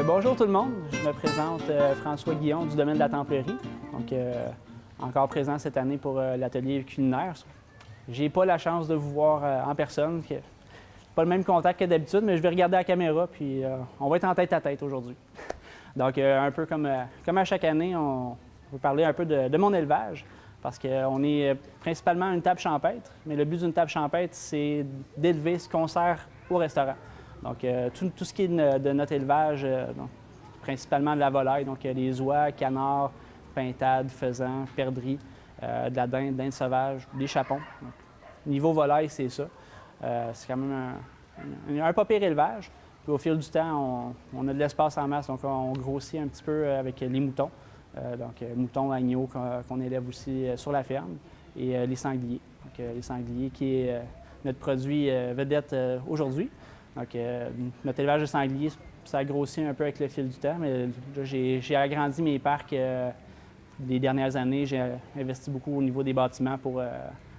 Bonjour tout le monde, je me présente François Guillon du domaine de la templerie. Donc, encore présent cette année pour l'atelier culinaire. J'ai pas la chance de vous voir en personne, pas le même contact que d'habitude, mais je vais regarder la caméra puis on va être en tête à tête aujourd'hui. Donc, un peu comme à chaque année, on va parler un peu de mon élevage parce qu'on est principalement une table champêtre, mais le but d'une table champêtre, c'est d'élever ce qu'on sert au restaurant. Donc, tout ce qui est de notre élevage, donc, principalement de la volaille, donc les oies, canards, pintades, faisans, perdrix, de la dinde sauvage, des chapons. Donc, niveau volaille, c'est ça. C'est quand même un pas pire élevage. Puis au fil du temps, on a de l'espace en masse, donc on grossit un petit peu avec les moutons. Donc, moutons, agneaux qu'on élève aussi sur la ferme, et les sangliers. Donc, les sangliers qui est notre produit vedette aujourd'hui. Donc, notre élevage de sangliers, ça a grossi un peu avec le fil du temps, mais là, j'ai agrandi mes parcs les dernières années. J'ai investi beaucoup au niveau des bâtiments pour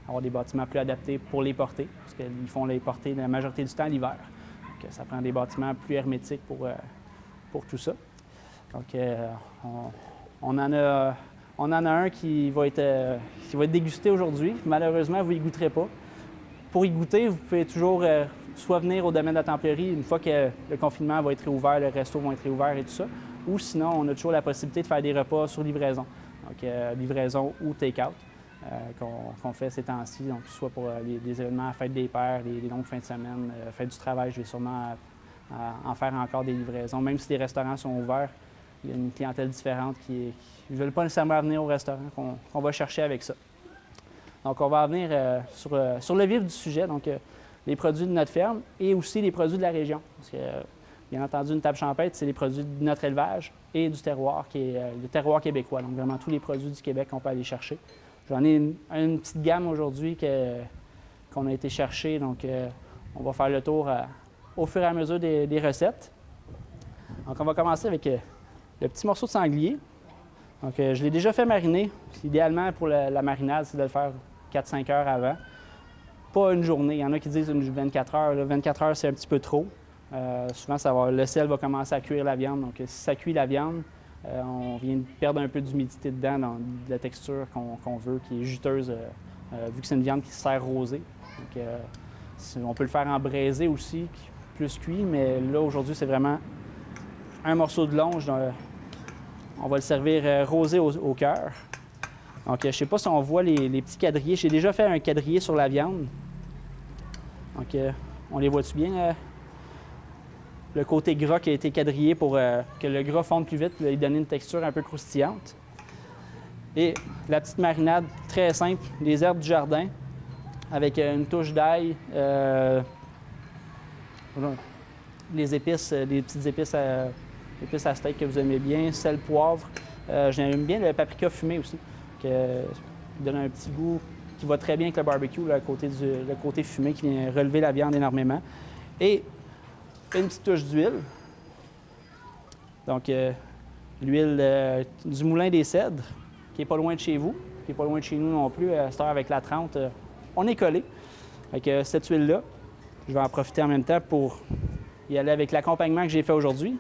avoir des bâtiments plus adaptés pour les porter, parce qu'ils font les porter la majorité du temps l'hiver. Donc, ça prend des bâtiments plus hermétiques pour tout ça. Donc, on en a un qui va être dégusté aujourd'hui. Malheureusement, vous n'y goûterez pas. Pour y goûter, vous pouvez toujours soit venir au domaine de la templerie une fois que le confinement va être réouvert, les restos vont être réouverts et tout ça, ou sinon, on a toujours la possibilité de faire des repas sur livraison. Donc, livraison ou take-out qu'on fait ces temps-ci, donc soit pour les événements, fête des pères, les longues fins de semaine, fête du travail, je vais sûrement en faire encore des livraisons. Même si les restaurants sont ouverts, il y a une clientèle différente qui ne veulent pas nécessairement venir au restaurant, qu'on va chercher avec ça. Donc, on va revenir sur le vif du sujet, donc les produits de notre ferme et aussi les produits de la région. Parce que, bien entendu, une table champêtre, c'est les produits de notre élevage et du terroir, qui est le terroir québécois. Donc, vraiment tous les produits du Québec qu'on peut aller chercher. J'en ai une petite gamme aujourd'hui qu'on a été chercher. Donc, on va faire le tour au fur et à mesure des recettes. Donc, on va commencer avec le petit morceau de sanglier. Donc, je l'ai déjà fait mariner. Idéalement, pour la marinade, c'est de le faire 4-5 heures avant. Pas une journée. Il y en a qui disent 24 heures. Là, 24 heures, c'est un petit peu trop. Souvent, le sel va commencer à cuire la viande. Donc, si ça cuit la viande, on vient de perdre un peu d'humidité dedans, dans de la texture qu'on veut, qui est juteuse, vu que c'est une viande qui se sert rosée. Donc, on peut le faire en braisé aussi, plus cuit, mais là, aujourd'hui, c'est vraiment un morceau de longe. On va le servir rosé au cœur. Donc, je ne sais pas si on voit les petits quadrillés. J'ai déjà fait un quadrillé sur la viande. Donc, on les voit-tu bien? Le côté gras qui a été quadrillé pour que le gras fonde plus vite, et lui donner une texture un peu croustillante. Et la petite marinade très simple, des herbes du jardin, avec une touche d'ail, les épices, des petites épices à steak que vous aimez bien, sel, poivre. J'aime bien le paprika fumé aussi, qui donne un petit goût qui va très bien avec le barbecue, le côté fumé qui vient relever la viande énormément. Et une petite touche d'huile. Donc, l'huile du Moulin des Cèdres, qui n'est pas loin de chez vous, qui n'est pas loin de chez nous non plus. À cette heure, avec la 30, on est collé. Avec cette huile-là, je vais en profiter en même temps pour y aller avec l'accompagnement que j'ai fait aujourd'hui,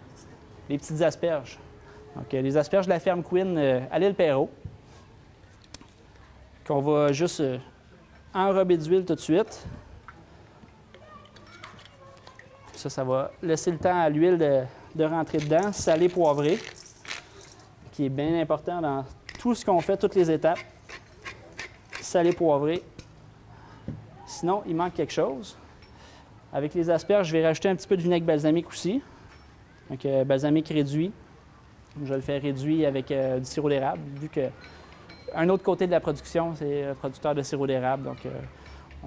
les petites asperges. Donc, les asperges de la ferme Quinn à l'île Perrot, qu'on va juste enrober d'huile tout de suite. Ça va laisser le temps à l'huile de rentrer dedans, salé, poivré, qui est bien important dans tout ce qu'on fait, toutes les étapes. Salé, poivré. Sinon, il manque quelque chose. Avec les asperges, je vais rajouter un petit peu de vinaigre balsamique aussi. Donc, balsamique réduit. Je le fais réduit avec du sirop d'érable, vu que un autre côté de la production, c'est producteur de sirop d'érable. Donc,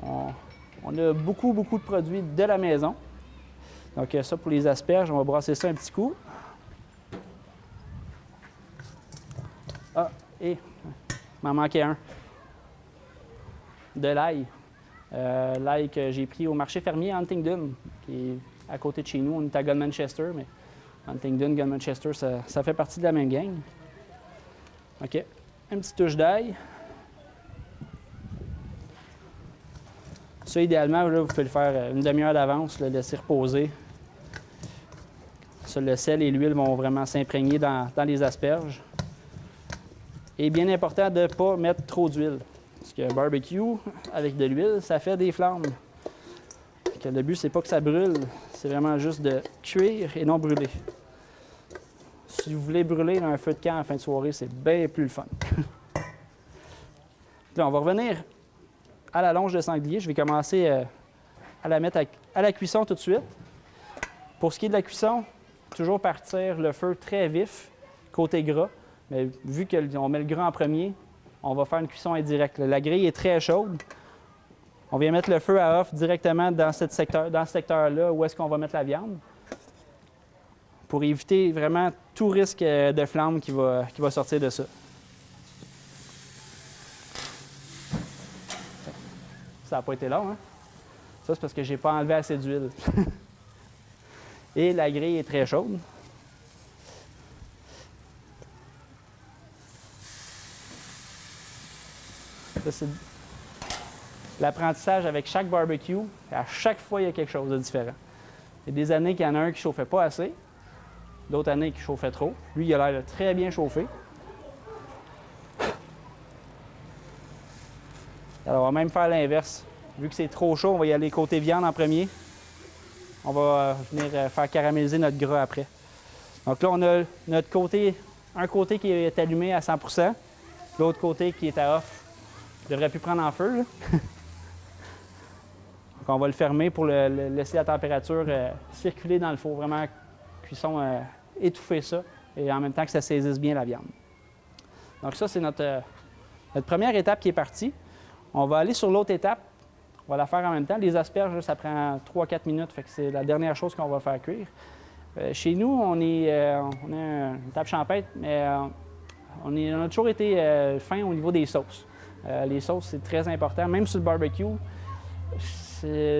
on a beaucoup de produits de la maison. Donc, ça pour les asperges, on va brasser ça un petit coup. Ah, et il m'en manquait un. De l'ail. L'ail que j'ai pris au marché fermier à Huntingdon, qui est à côté de chez nous. On est à Gunmanchester, mais Huntingdon, Gunmanchester, ça fait partie de la même gang. OK. Une petite touche d'ail. Ça, idéalement, là, vous pouvez le faire une demi-heure d'avance, le laisser reposer. Ça, le sel et l'huile vont vraiment s'imprégner dans les asperges. Et bien important de ne pas mettre trop d'huile. Parce que barbecue avec de l'huile, ça fait des flammes. Donc, le but, c'est pas que ça brûle, c'est vraiment juste de cuire et non brûler. Si vous voulez brûler dans un feu de camp en fin de soirée, c'est bien plus le fun. Là, on va revenir à la longe de sanglier. Je vais commencer à la mettre à la cuisson tout de suite. Pour ce qui est de la cuisson, toujours partir le feu très vif, côté gras. Mais vu qu'on met le gras en premier, on va faire une cuisson indirecte. La grille est très chaude. On vient mettre le feu à off directement dans ce secteur-là où est-ce qu'on va mettre la viande pour éviter vraiment tout risque de flamme qui va sortir de ça. Ça n'a pas été long, hein? Ça, c'est parce que je n'ai pas enlevé assez d'huile. Et la grille est très chaude. Ça, c'est l'apprentissage avec chaque barbecue. À chaque fois, il y a quelque chose de différent. Il y a des années qu'il y en a un qui ne chauffait pas assez, d'autres années qui chauffait trop. Lui, il a l'air de très bien chauffer. Alors, on va même faire l'inverse. Vu que c'est trop chaud, on va y aller côté viande en premier. On va venir faire caraméliser notre gras après. Donc là, on a notre côté, un côté qui est allumé à 100 %, l'autre côté qui est à off. Il devrait plus prendre en feu, là. Donc on va le fermer pour laisser la température circuler dans le four. Vraiment, cuisson, étouffer ça et en même temps que ça saisisse bien la viande. Donc ça, c'est notre première étape qui est partie. On va aller sur l'autre étape. On va la faire en même temps. Les asperges, là, ça prend 3-4 minutes, fait que c'est la dernière chose qu'on va faire cuire. Chez nous, on a une table champêtre, mais on a toujours été fin au niveau des sauces. Les sauces, c'est très important. Même sur le barbecue,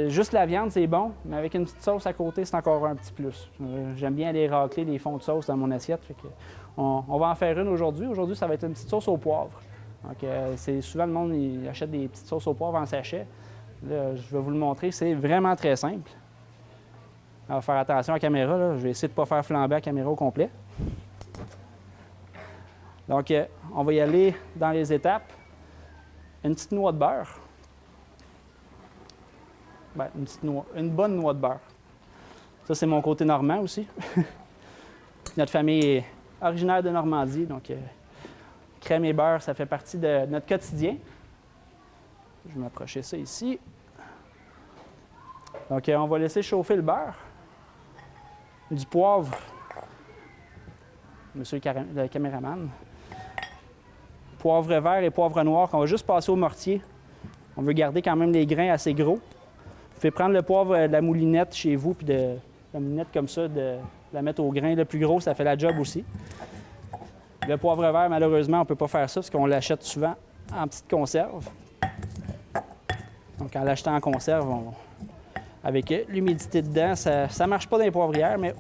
juste la viande, c'est bon, mais avec une petite sauce à côté, c'est encore un petit plus. J'aime bien aller racler les fonds de sauce dans mon assiette. Fait que on va en faire une aujourd'hui. Aujourd'hui, ça va être une petite sauce au poivre. Donc, c'est souvent le monde il achète des petites sauces au poivre en sachet. Là, je vais vous le montrer. C'est vraiment très simple. On va faire attention à la caméra. Là. Je vais essayer de ne pas faire flamber la caméra au complet. Donc, on va y aller dans les étapes. Une petite noix de beurre. Bien, une bonne noix de beurre. Ça, c'est mon côté normand aussi. Notre famille est originaire de Normandie, donc crème et beurre, ça fait partie de notre quotidien. Je vais m'approcher ça ici. Donc, on va laisser chauffer le beurre. Du poivre. Monsieur le caméraman. Poivre vert et poivre noir qu'on va juste passer au mortier. On veut garder quand même les grains assez gros. Vous pouvez prendre le poivre de la moulinette chez vous, puis de la moulinette comme ça, de la mettre au grain le plus gros, ça fait la job aussi. Le poivre vert, malheureusement, on ne peut pas faire ça parce qu'on l'achète souvent en petite conserve. Donc, en l'achetant en conserve, avec l'humidité dedans, ça ne marche pas dans les poivrières, mais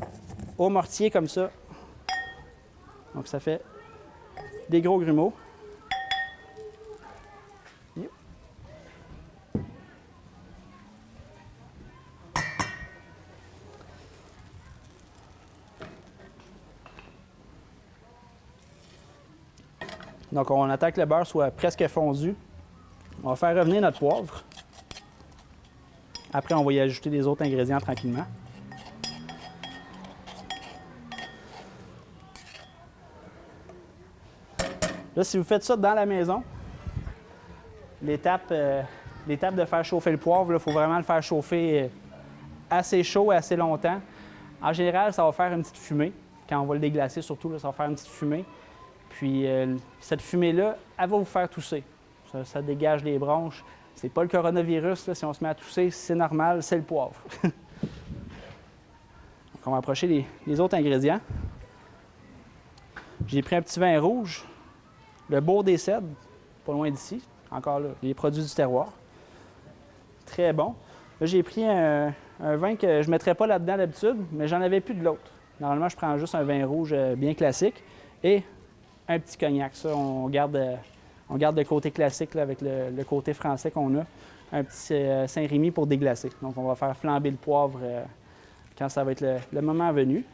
au mortier comme ça, donc ça fait des gros grumeaux. Donc, on attend que le beurre soit presque fondu. On va faire revenir notre poivre. Après, on va y ajouter des autres ingrédients tranquillement. Là, si vous faites ça dans la maison, l'étape de faire chauffer le poivre, il faut vraiment le faire chauffer assez chaud et assez longtemps. En général, ça va faire une petite fumée. Quand on va le déglacer, surtout, là, ça va faire une petite fumée. Puis cette fumée-là, elle va vous faire tousser. Ça dégage les bronches. C'est pas le coronavirus, là, si on se met à tousser, c'est normal, c'est le poivre. Donc, on va approcher les autres ingrédients. J'ai pris un petit vin rouge, le Bourg des Cèdres, pas loin d'ici. Encore là, les produits du terroir. Très bon. Là, j'ai pris un vin que je ne mettrais pas là-dedans d'habitude, mais j'en avais plus de l'autre. Normalement, je prends juste un vin rouge bien classique et un petit cognac. Ça, on garde le côté classique là, avec le côté français qu'on a. Un petit Saint-Rémy pour déglacer. Donc, on va faire flamber le poivre quand ça va être le moment venu.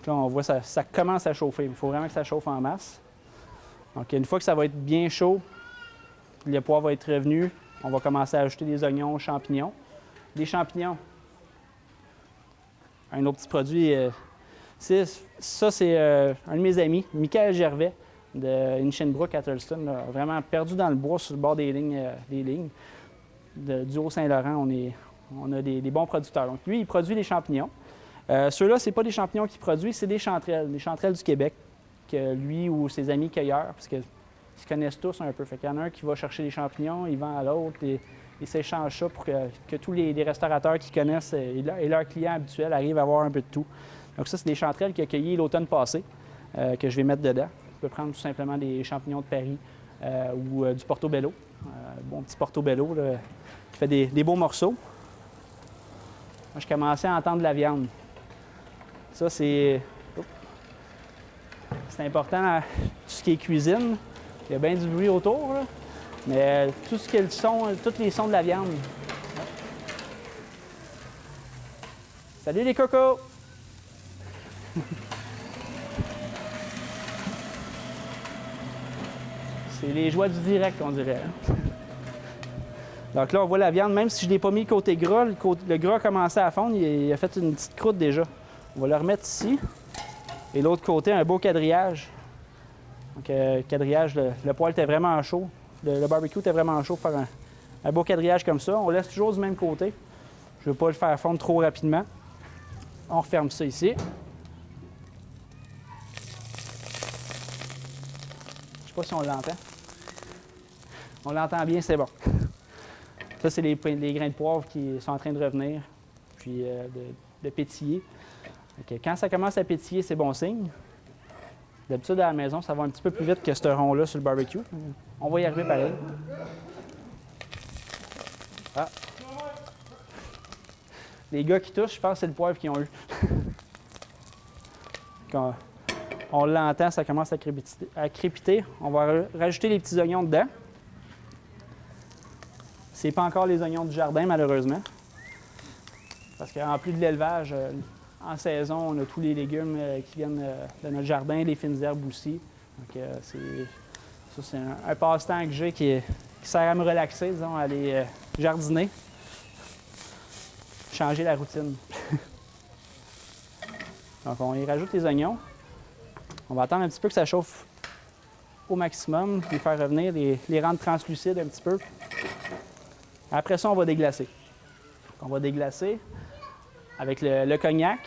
Donc là, on voit que ça commence à chauffer. Il faut vraiment que ça chauffe en masse. Donc une fois que ça va être bien chaud, le poivre va être revenu, on va commencer à ajouter des oignons, champignons. Des champignons. Un autre petit produit, c'est un de mes amis, Michael Gervais, de Hinchinbrook à Thurston, là, vraiment perdu dans le bois sur le bord des lignes. Du Haut-Saint-Laurent, on a des bons producteurs. Donc lui, il produit des champignons. Ceux-là, ce n'est pas des champignons qu'il produit, c'est des chanterelles du Québec, que lui ou ses amis cueilleurs, parce qu'ils se connaissent tous un peu. Fait qu'il y en a un qui va chercher des champignons, il vend à l'autre, et s'échangent ça pour que tous les restaurateurs qui connaissent et leurs clients habituels arrivent à avoir un peu de tout. Donc ça, c'est des chanterelles qu'il a cueillies l'automne passé, que je vais mettre dedans. On peut prendre tout simplement des champignons de Paris ou du portobello. Bon petit portobello là, qui fait des beaux morceaux. Moi, je commençais à entendre la viande. Ça, c'est important, tout ce qui est cuisine. Il y a bien du bruit autour, là, mais tout ce qui est le son, tous les sons de la viande. Salut les cocos! C'est les joies du direct, on dirait. Donc là, on voit la viande, même si je ne l'ai pas mis côté gras, le gras a commencé à fondre, il a fait une petite croûte déjà. On va le remettre ici. Et l'autre côté, un beau quadrillage. Donc, quadrillage, le poêle était vraiment chaud. Le barbecue était vraiment chaud pour faire un beau quadrillage comme ça. On laisse toujours du même côté. Je ne veux pas le faire fondre trop rapidement. On referme ça ici. Je ne sais pas si on l'entend. On l'entend bien, c'est bon. Ça, c'est les grains de poivre qui sont en train de revenir, puis de pétiller. Donc, quand ça commence à pétiller, c'est bon signe. D'habitude, à la maison, ça va un petit peu plus vite que ce rond-là sur le barbecue. On va y arriver pareil. Ah. Les gars qui touchent, je pense que c'est le poivre qu'ils ont eu. Quand on l'entend, ça commence à crépiter. On va rajouter les petits oignons dedans. C'est pas encore les oignons du jardin, malheureusement. Parce qu'en plus de l'élevage, en saison, on a tous les légumes qui viennent de notre jardin, les fines herbes aussi. Donc, c'est un passe-temps que j'ai qui sert à me relaxer, disons, à aller jardiner. Changer la routine. Donc, on y rajoute les oignons. On va attendre un petit peu que ça chauffe au maximum, les faire revenir, les rendre translucides un petit peu. Après ça, on va déglacer. On va déglacer avec le cognac.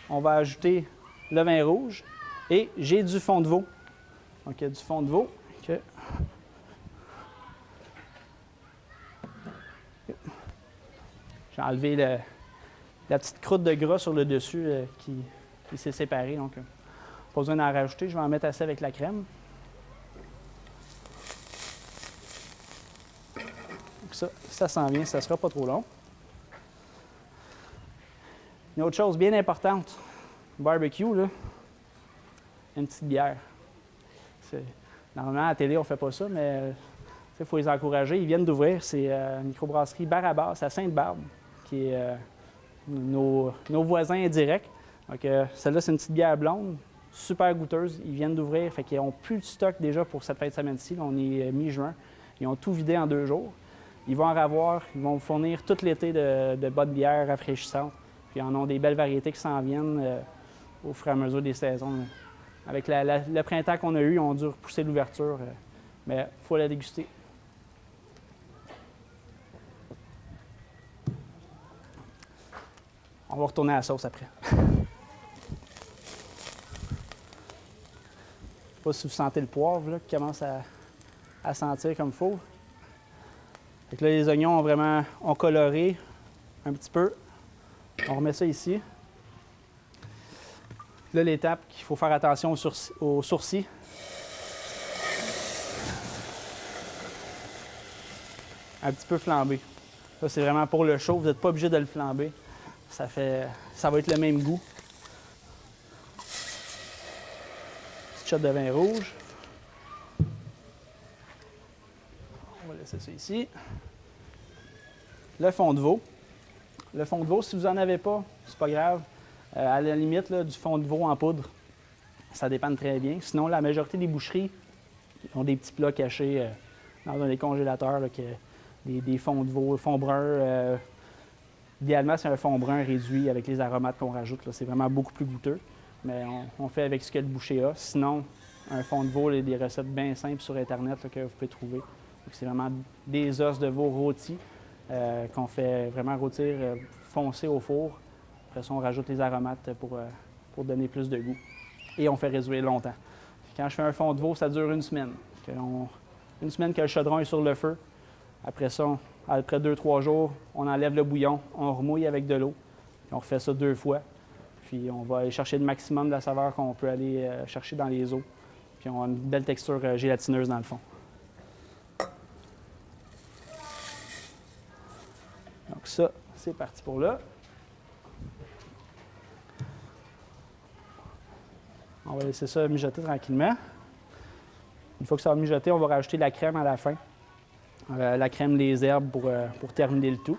On va ajouter le vin rouge et j'ai du fond de veau. Donc, il y a du fond de veau. Okay. J'ai enlevé la petite croûte de gras sur le dessus qui s'est séparée. Donc, pas besoin d'en rajouter. Je vais en mettre assez avec la crème. Donc ça s'en vient, ça ne sera pas trop long. Une autre chose bien importante, barbecue, là, une petite bière. Normalement, à la télé, on ne fait pas ça, mais il faut les encourager. Ils viennent d'ouvrir. C'est la microbrasserie Barabas à Sainte-Barbe, qui est nos voisins directs. Donc, celle-là, c'est une petite bière blonde, super goûteuse. Ils viennent d'ouvrir, fait qu'ils n'ont plus de stock déjà pour cette fin de semaine-ci. On est mi-juin. Ils ont tout vidé en 2 jours. Ils vont en avoir, ils vont fournir tout l'été de bonnes bières rafraîchissantes. Puis ils en ont des belles variétés qui s'en viennent au fur et à mesure des saisons. Là. Avec le printemps qu'on a eu, on a dû repousser l'ouverture, mais il faut la déguster. On va retourner à la sauce après. Je ne sais pas si vous sentez le poivre là, qui commence à sentir comme il faut. Fait que là, les oignons ont coloré un petit peu. On remet ça ici. Là, l'étape qu'il faut faire attention aux sourcils. Un petit peu flambé. Ça, c'est vraiment pour le chaud. Vous n'êtes pas obligé de le flamber. Ça va être le même goût. Petite shot de vin rouge. On va laisser ça ici. Le fond de veau. Le fond de veau, si vous n'en avez pas, c'est pas grave. À la limite, là, du fond de veau en poudre, ça dépend très bien. Sinon, la majorité des boucheries ont des petits plats cachés dans les congélateurs, là, des fonds de veau, fond brun. Idéalement, c'est un fond brun réduit avec les aromates qu'on rajoute. C'est vraiment beaucoup plus goûteux, mais on fait avec ce que le boucher a. Sinon, un fond de veau, il y a des recettes bien simples sur Internet là, que vous pouvez trouver. C'est vraiment des os de veau rôtis qu'on fait vraiment rôtir foncé au four. Après ça, on rajoute les aromates pour donner plus de goût. Et on fait réduire longtemps. Quand je fais un fond de veau, ça dure une semaine. Une semaine que le chaudron est sur le feu. Après ça, après 2-3 jours, on enlève le bouillon, on remouille avec de l'eau. On refait ça 2 fois. Puis on va aller chercher le maximum de la saveur qu'on peut aller chercher dans les os. Puis on a une belle texture gélatineuse dans le fond. Donc ça, c'est parti pour là. On va laisser ça mijoter tranquillement. Une fois que ça va mijoter, on va rajouter la crème à la fin. La crème, les herbes pour terminer le tout.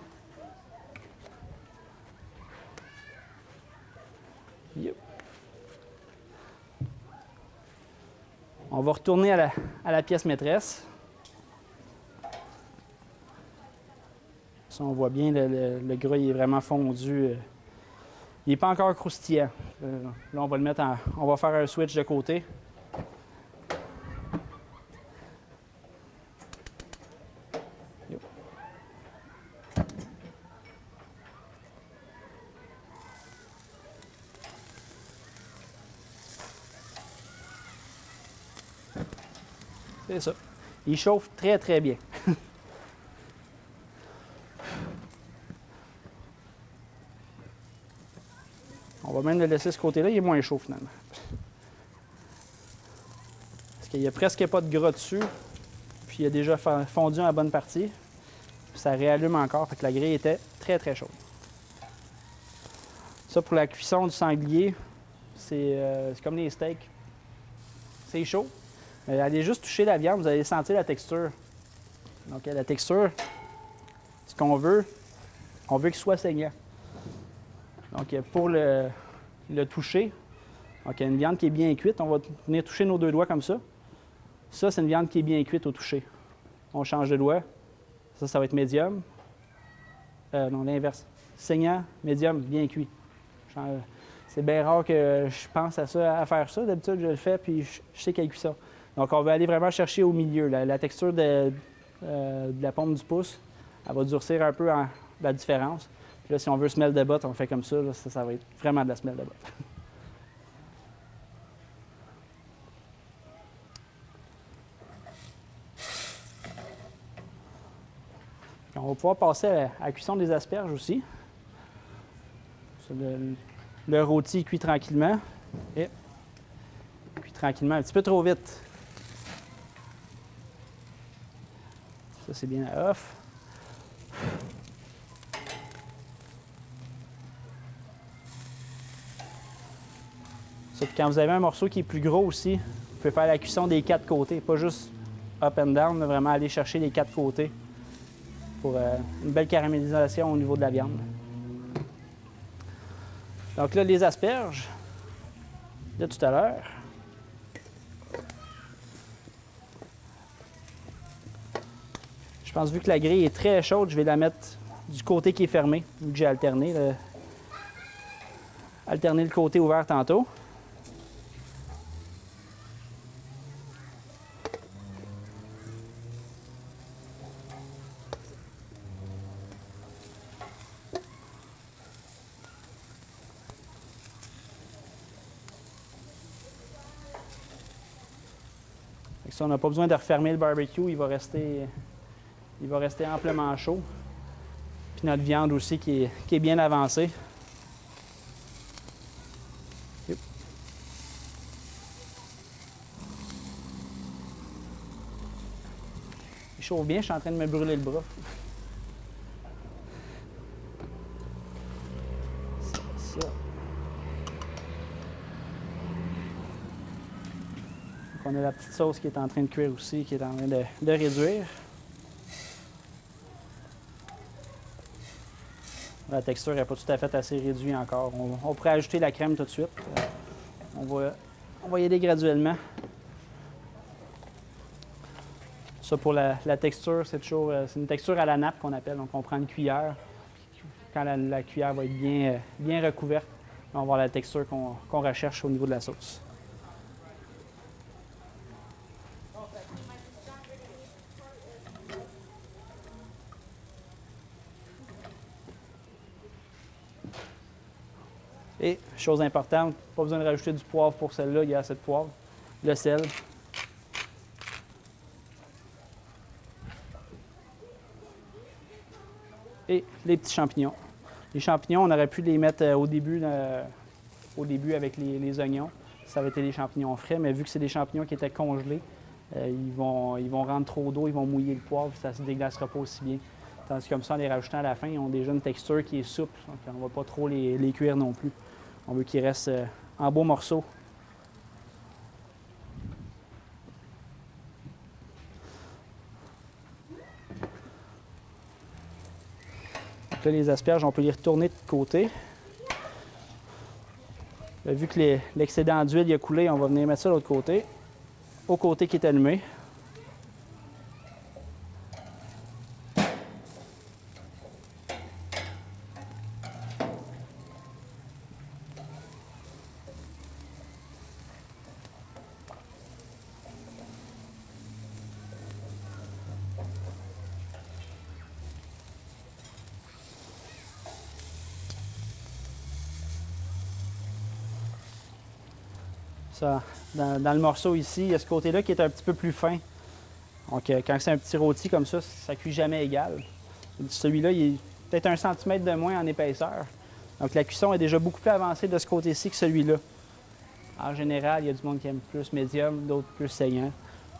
Yep. On va retourner à la pièce maîtresse. Ça, on voit bien, le gras il est vraiment fondu. Il n'est pas encore croustillant. Là, on va le mettre on va faire un switch de côté. Yep. C'est ça. Il chauffe très, très bien. On va même le laisser ce côté-là, il est moins chaud finalement. Parce qu'il n'y a presque pas de gras dessus, puis il a déjà fondu en bonne partie. Puis ça réallume encore, fait que la grille était très, très chaude. Ça, pour la cuisson du sanglier, c'est comme les steaks. C'est chaud. Allez juste toucher la viande, vous allez sentir la texture. Donc, la texture, ce qu'on veut, on veut qu'il soit saignant. Donc, pour le toucher, donc, il y a une viande qui est bien cuite. On va venir toucher nos 2 doigts comme ça. Ça, c'est une viande qui est bien cuite au toucher. On change de doigt. Ça va être médium. Non, l'inverse. Saignant, médium, bien cuit. C'est bien rare que je pense à faire ça. D'habitude, je le fais, puis je sais qu'elle cuit ça. Donc, on va aller vraiment chercher au milieu. La texture de la paume du pouce, elle va durcir un peu la différence. Puis là, si on veut semelle de botte, on fait comme ça. Là, ça va être vraiment de la semelle de botte. On va pouvoir passer à la cuisson des asperges aussi. Le rôti cuit tranquillement. Et cuit tranquillement, un petit peu trop vite. Ça, c'est bien à off. Sauf que quand vous avez un morceau qui est plus gros aussi, vous pouvez faire la cuisson des 4 côtés, pas juste up and down, mais vraiment aller chercher les 4 côtés pour une belle caramélisation au niveau de la viande. Donc là, les asperges de tout à l'heure. Je pense, vu que la grille est très chaude, je vais la mettre du côté qui est fermé, vu que j'ai alterné le côté ouvert tantôt. Ça, on n'a pas besoin de refermer le barbecue, il va rester amplement chaud. Puis notre viande aussi qui est bien avancée. Yep. Il chauffe bien, je suis en train de me brûler le bras. Ça. Donc on a la petite sauce qui est en train de cuire aussi, qui est en train de réduire. La texture n'est pas tout à fait assez réduite encore. On pourrait ajouter la crème tout de suite. On va y aller graduellement. Ça, pour la texture, c'est une texture à la nappe qu'on appelle. Donc, on prend une cuillère. Quand la cuillère va être bien recouverte, on va avoir la texture qu'on recherche au niveau de la sauce. Et, chose importante, pas besoin de rajouter du poivre pour celle-là, il y a assez de poivre. Le sel. Et les petits champignons. Les champignons, on aurait pu les mettre au début avec les oignons. Ça aurait été des champignons frais, mais vu que c'est des champignons qui étaient congelés, ils vont rendre trop d'eau, ils vont mouiller le poivre, ça ne se déglacera pas aussi bien. Tandis que comme ça, en les rajoutant à la fin, ils ont déjà une texture qui est souple, donc on ne va pas trop les cuire non plus. On veut qu'ils restent en beaux morceaux. Donc là, les asperges, on peut les retourner de côté. Là, vu que l'excédent d'huile a coulé, on va venir mettre ça de l'autre côté, au côté qui est allumé. Ça, dans le morceau ici, il y a ce côté-là qui est un petit peu plus fin. Donc, quand c'est un petit rôti comme ça ne cuit jamais égal. Celui-là, il est peut-être 1 centimètre de moins en épaisseur. Donc, la cuisson est déjà beaucoup plus avancée de ce côté-ci que celui-là. En général, il y a du monde qui aime plus médium, d'autres plus saillant.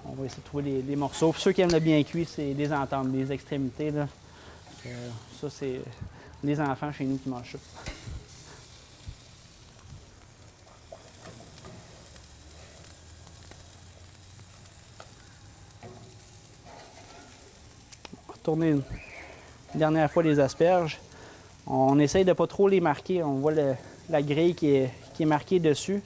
On va essayer de trouver les morceaux. Pour ceux qui aiment le bien cuit, c'est les ententes, les extrémités. Là. Ça, c'est les enfants chez nous qui mangent ça. Tourner une dernière fois les asperges. On essaye de ne pas trop les marquer. On voit la grille qui est marquée dessus.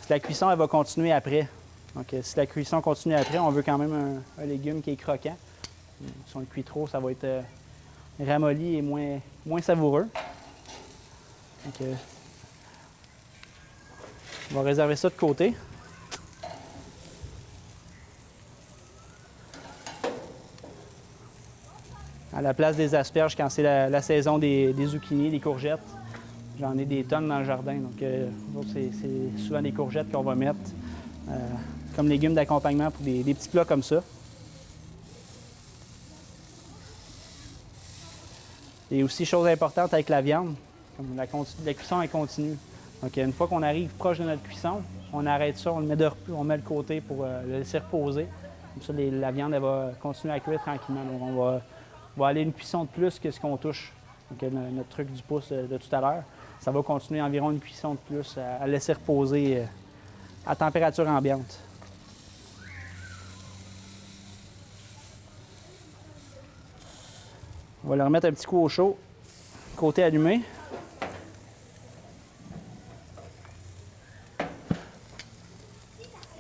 La cuisson, elle va continuer après. Donc, si la cuisson continue après, on veut quand même un légume qui est croquant. Si on le cuit trop, ça va être ramolli et moins savoureux. Donc, on va réserver ça de côté. À la place des asperges, quand c'est la saison des zucchinis, des courgettes, j'en ai des tonnes dans le jardin. Donc, c'est souvent des courgettes qu'on va mettre comme légumes d'accompagnement pour des petits plats comme ça. Et aussi, chose importante avec la viande, comme la cuisson est continue. Donc, une fois qu'on arrive proche de notre cuisson, on arrête ça, on le met de côté pour le laisser reposer. Comme ça, la viande elle va continuer à cuire tranquillement. Donc, on va aller une cuisson de plus que ce qu'on touche. Donc, notre truc du pouce de tout à l'heure, ça va continuer environ une cuisson de plus à laisser reposer à température ambiante. On va le remettre un petit coup au chaud, côté allumé.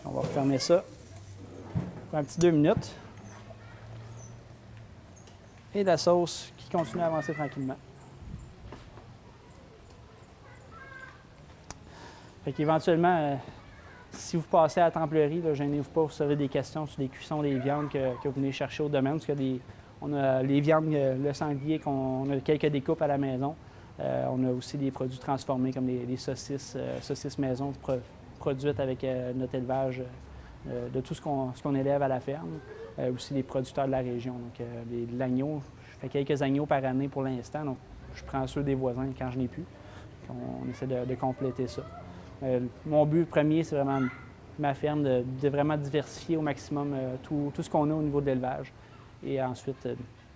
On va refermer ça pour un petit 2 minutes. Et la sauce qui continue à avancer tranquillement. Fait qu'éventuellement, si vous passez à la templerie, gênez-vous pas, vous avez des questions sur les cuissons des viandes que vous venez chercher au domaine. Parce on a les viandes, le sanglier, on a quelques découpes à la maison. On a aussi des produits transformés comme des saucisses maison produites avec notre élevage de tout ce qu'on élève à la ferme. Aussi des producteurs de la région. Donc, l'agneau, je fais quelques agneaux par année pour l'instant. Donc, je prends ceux des voisins quand je n'ai plus. On essaie de compléter ça. Mon but premier, c'est vraiment ma ferme, de vraiment diversifier au maximum tout ce qu'on a au niveau de l'élevage. Et ensuite,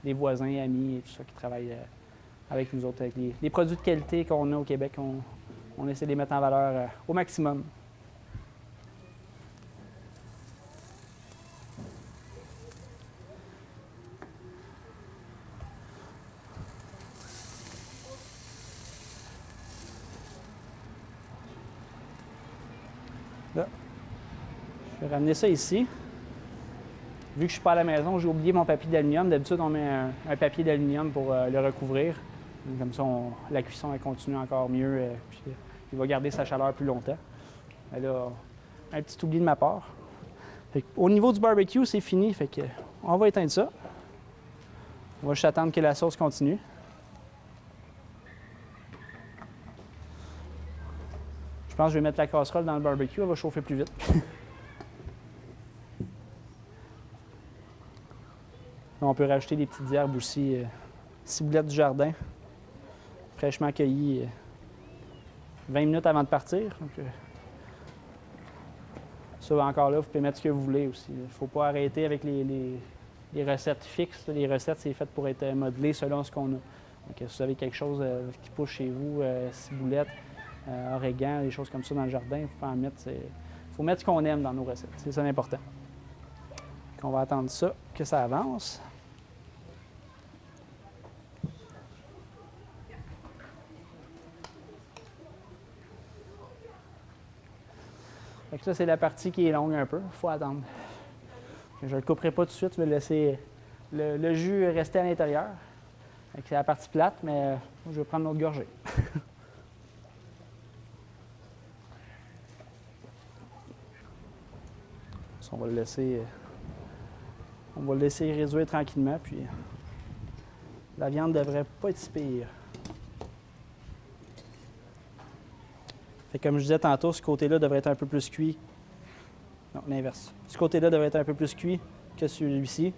les voisins, amis et tout ça qui travaillent avec nous autres, avec les produits de qualité qu'on a au Québec, on essaie de les mettre en valeur au maximum. Je vais ramener ça ici. Vu que je ne suis pas à la maison, j'ai oublié mon papier d'aluminium. D'habitude, on met un papier d'aluminium pour le recouvrir. Comme ça, la cuisson elle continue encore mieux. Puis, il va garder sa chaleur plus longtemps. Mais là, un petit oubli de ma part. Au niveau du barbecue, c'est fini. Fait que, on va éteindre ça. On va juste attendre que la sauce continue. Je pense que je vais mettre la casserole dans le barbecue. Elle va chauffer plus vite. On peut rajouter des petites herbes aussi. Ciboulette du jardin, fraîchement cueillie 20 minutes avant de partir. Donc, ça, encore là, vous pouvez mettre ce que vous voulez aussi. Il ne faut pas arrêter avec les recettes fixes. Les recettes, c'est fait pour être modelé selon ce qu'on a. Donc, si vous avez quelque chose qui pousse chez vous, ciboulette, origan, des choses comme ça dans le jardin, il faut en mettre. Il faut mettre ce qu'on aime dans nos recettes. C'est ça l'important. On va attendre ça, que ça avance. Fait que ça, c'est la partie qui est longue un peu. Il faut attendre. Je ne le couperai pas tout de suite. Je vais laisser le jus rester à l'intérieur. C'est la partie plate, mais je vais prendre l'autre gorgée. On va le laisser réduire tranquillement, puis la viande ne devrait pas être si pire. Fait comme je disais tantôt, ce côté-là devrait être un peu plus cuit. Non, l'inverse. Ce côté-là devrait être un peu plus cuit que celui-ci.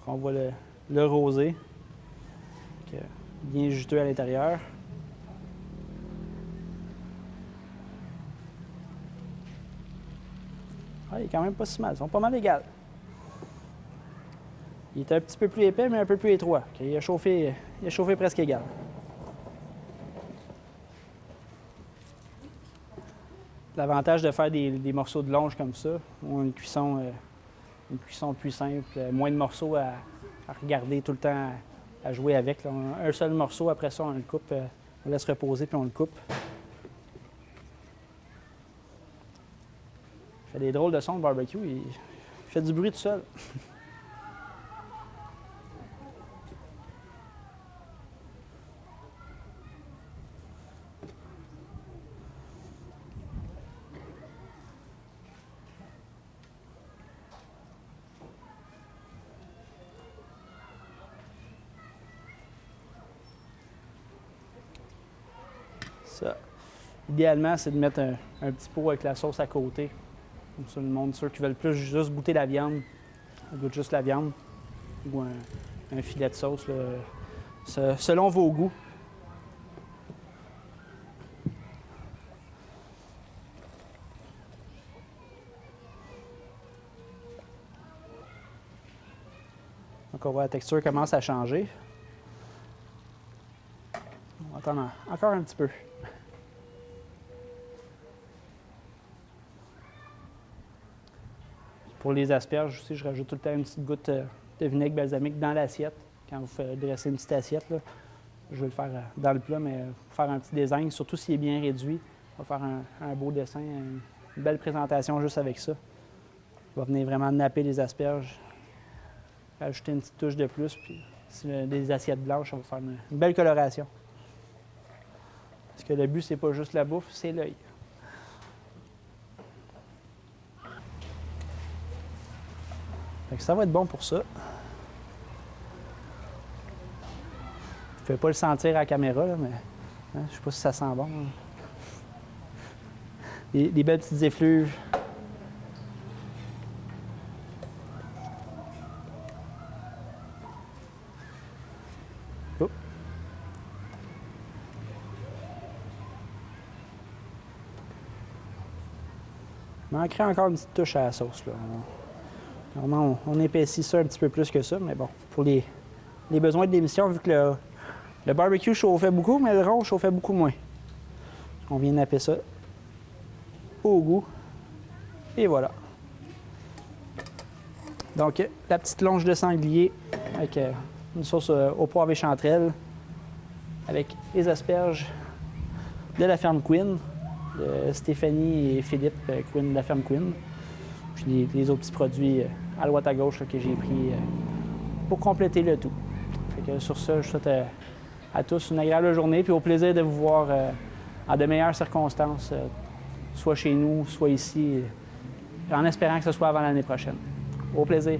On va le rosé. Bien juteux à l'intérieur. Ah, il est quand même pas si mal. Ils sont pas mal égales. Il est un petit peu plus épais, mais un peu plus étroit. Il a chauffé presque égal. L'avantage de faire des morceaux de longe comme ça, ou une cuisson plus simple, moins de morceaux à regarder tout le temps, à jouer avec. Là. Un seul morceau, après ça, on le coupe, on laisse reposer, puis on le coupe. Il fait des drôles de sons, le barbecue. Il fait du bruit tout seul. Ça. Idéalement, c'est de mettre un petit pot avec la sauce à côté. Comme ça, le monde, ceux qui veulent plus juste goûter la viande, goûtent juste la viande. Ou un filet de sauce, là, selon vos goûts. Donc, on voit la texture commence à changer. On va attendre encore un petit peu. Pour les asperges aussi, je rajoute tout le temps une petite goutte de vinaigre balsamique dans l'assiette. Quand vous faites dresser une petite assiette, là, je vais le faire dans le plat, mais faire un petit design, surtout s'il est bien réduit. On va faire un beau dessin, une belle présentation juste avec ça. On va venir vraiment napper les asperges, rajouter une petite touche de plus, puis si des assiettes blanches, on va faire une belle coloration. Parce que le but, c'est pas juste la bouffe, c'est l'œil. Ça va être bon pour ça. Vous ne pouvez pas le sentir à la caméra, là, mais hein, je ne sais pas si ça sent bon. Des belles petites effluves. Oh. Il manquerait encore une petite touche à la sauce, là. Normalement, on épaissit ça un petit peu plus que ça, mais bon, pour les besoins de l'émission, vu que le barbecue chauffait beaucoup, mais le rond chauffait beaucoup moins. On vient napper ça au goût. Et voilà. Donc, la petite longe de sanglier avec une sauce au poivre et chanterelle, avec les asperges, de la ferme Quinn, de Stéphanie et Philippe Quinn de la ferme Quinn, puis les autres petits produits à droite à gauche là, que j'ai pris pour compléter le tout. Fait que sur ça, je souhaite à tous une agréable journée, puis au plaisir de vous voir en de meilleures circonstances, soit chez nous, soit ici, en espérant que ce soit avant l'année prochaine. Au plaisir!